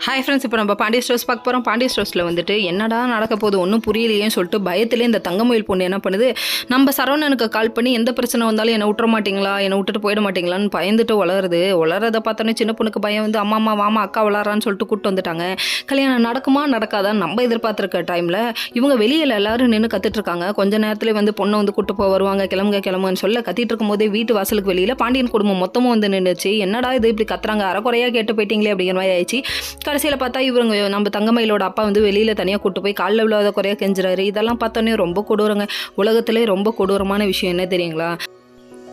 Hi friends, இப்போ நம்ம Pandya stores பார்க்க போகிறோம். பாண்டிய ஸ்டோர்ஸில் வந்துட்டு என்னடா நடக்க போகுது ஒன்றும் புரியலையேன்னு சொல்லிட்டு பயத்திலே இந்த தங்கமயில் பொண்ணு என்ன பண்ணுது, நம்ம சரவணனுக்கு கால் பண்ணி எந்த பிரச்சனை வந்தாலும் என்னை விட்டுற மாட்டிங்களா, என்னை விட்டுட்டு போயிட மாட்டிங்களான்னு பயந்துட்டு வளரதை பார்த்தோன்னே சின்ன பொண்ணுக்கு பயம் வந்து அம்மா வாமா அக்கா வளரான்னு சொல்லிட்டு கூப்பிட்டு வந்துட்டாங்க. கல்யாணம் நடக்குமா நடக்காதான்னு நம்ம எதிர்பார்த்துருக்க டைமில் இவங்க வெளியில் எல்லாரும் நின்று கற்றுட்ருக்காங்க. கொஞ்ச நேரத்தில் வந்து பொண்ணை வந்து கூட்டு போக வருவாங்க, கிளம்புங்கன்னு சொல்ல கத்திட்டு இருக்கும் போதே வீட்டு வாசலுக்கு வெளியில் பாண்டியன் குடும்பம் மொத்தமும் வந்து நின்றுச்சு. என்னடா இது இப்படி கத்துறாங்க, அரைக்குறையாக கேட்டு போயிட்டீங்களே அப்படிங்கிற மாதிரி ஆயிடுச்சு. கடைசியில் பார்த்தா இவங்க நம்ம தங்கமயிலோட அப்பா வந்து வெளியில் தனியாக கூட்டு போய் காலில் விழாத குறையாக கெஞ்சுறாரு. இதெல்லாம் பார்த்தோன்னே ரொம்ப கொடூரங்க. உலகத்திலே ரொம்ப கொடூரமான விஷயம் என்ன தெரியுங்களா,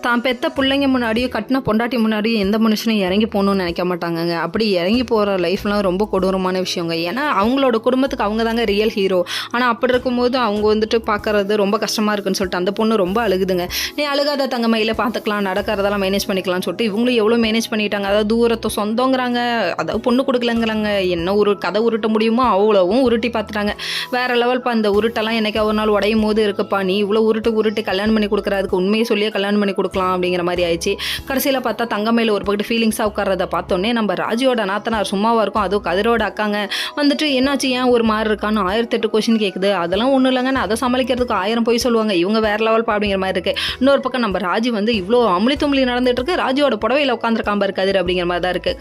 தான் பெற்ற பிள்ளைங்க முன்னாடியும் கட்டின பொண்டாட்டி முன்னாடியும் எந்த மனுஷனும் இறங்கி போகணுன்னு நினைக்க மாட்டாங்கங்க. அப்படி இறங்கி போகிற லைஃப்லாம் ரொம்ப கொடூரமான விஷயங்க. ஏன்னா அவங்களோட குடும்பத்துக்கு அவங்க தாங்க ரியல் ஹீரோ. ஆனால் அப்படி இருக்கும்போது அவங்க வந்துட்டு பார்க்குறது ரொம்ப கஷ்டமாக இருக்குன்னு சொல்லிட்டு அந்த பொண்ணு ரொம்ப அழுகுதுங்க. நீ அழுகாத தங்கமயில பார்த்துக்கலாம், நடக்கிறதெல்லாம் மேனேஜ் பண்ணிக்கலாம்னு சொல்லிட்டு இவங்களும் எவ்வளோ மேனேஜ் பண்ணிட்டாங்க. அதாவது தூரத்தை சொந்தங்கிறாங்க, அதாவது பொண்ணு கொடுக்கலங்கிறாங்க, என்ன ஒரு கதை உருட்ட முடியுமோ அவ்வளவும் உருட்டி பார்த்துட்டாங்க. வேறு லெவல்ப்பா. அந்த உருட்டெல்லாம் என்னைக்கு ஒரு நாள் உடையும் போது இருக்குப்பா, நீ இவ்வளோ உருட்டு கல்யாணம் பண்ணி கொடுக்குறதுக்கு உண்மையை சொல்லியே கல்யாணம் பண்ணி அப்படிங்கிற மாதிரி ஆயிடுச்சு. கடைசியில் பார்த்தா தங்கமயில ஒரு பக்கத்து ஃபீலிங்ஸாக உட்கார்றத பார்த்தோன்னே நம்ம ராஜியோட நாத்தனார் சும்மாவாக இருக்கும், அதுவும் கதிரோட அக்காங்க வந்துட்டு என்னாச்சு ஏன் ஒரு மாதிரி இருக்கான்னு 1008 கொஸ்டின் கேட்குது. அதெல்லாம் ஒன்றும் இல்லைங்க, அதை சமாளிக்கிறதுக்கு 1000 போய் சொல்லுவாங்க, இவங்க வேற லெவல் அப்படிங்கிற மாதிரி இருக்கு. இன்னொரு பக்கம் நம்ம ராஜி வந்து இவ்வளோ அமுளி தும்ளி நடந்துட்டு இருக்கு, ராஜியோட புடவையில் உட்காந்துருக்காம இருக்கு கதிர் அப்படிங்கிற மாதிரி தான் இருக்கு.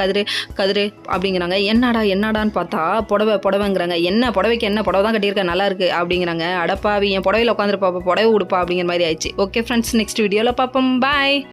கதிர் அப்படிங்கிறாங்க. என்னடான்னு பார்த்தா புடவைங்கிறாங்க. என்ன புடவைக்கு என்ன புடவை தான் கட்டியிருக்கேன் நல்லா இருக்கு அப்படிங்கிறாங்க. அடப்பாவி, என் புடவையில் உட்காந்துருப்பா, புடவை உடுப்பா அப்படிங்கிற மாதிரி ஆயிடுச்சு. ஓகே ஃப்ரெண்ட்ஸ், நெக்ஸ்ட் வீடியோவில் பார்ப்போம். பாய்.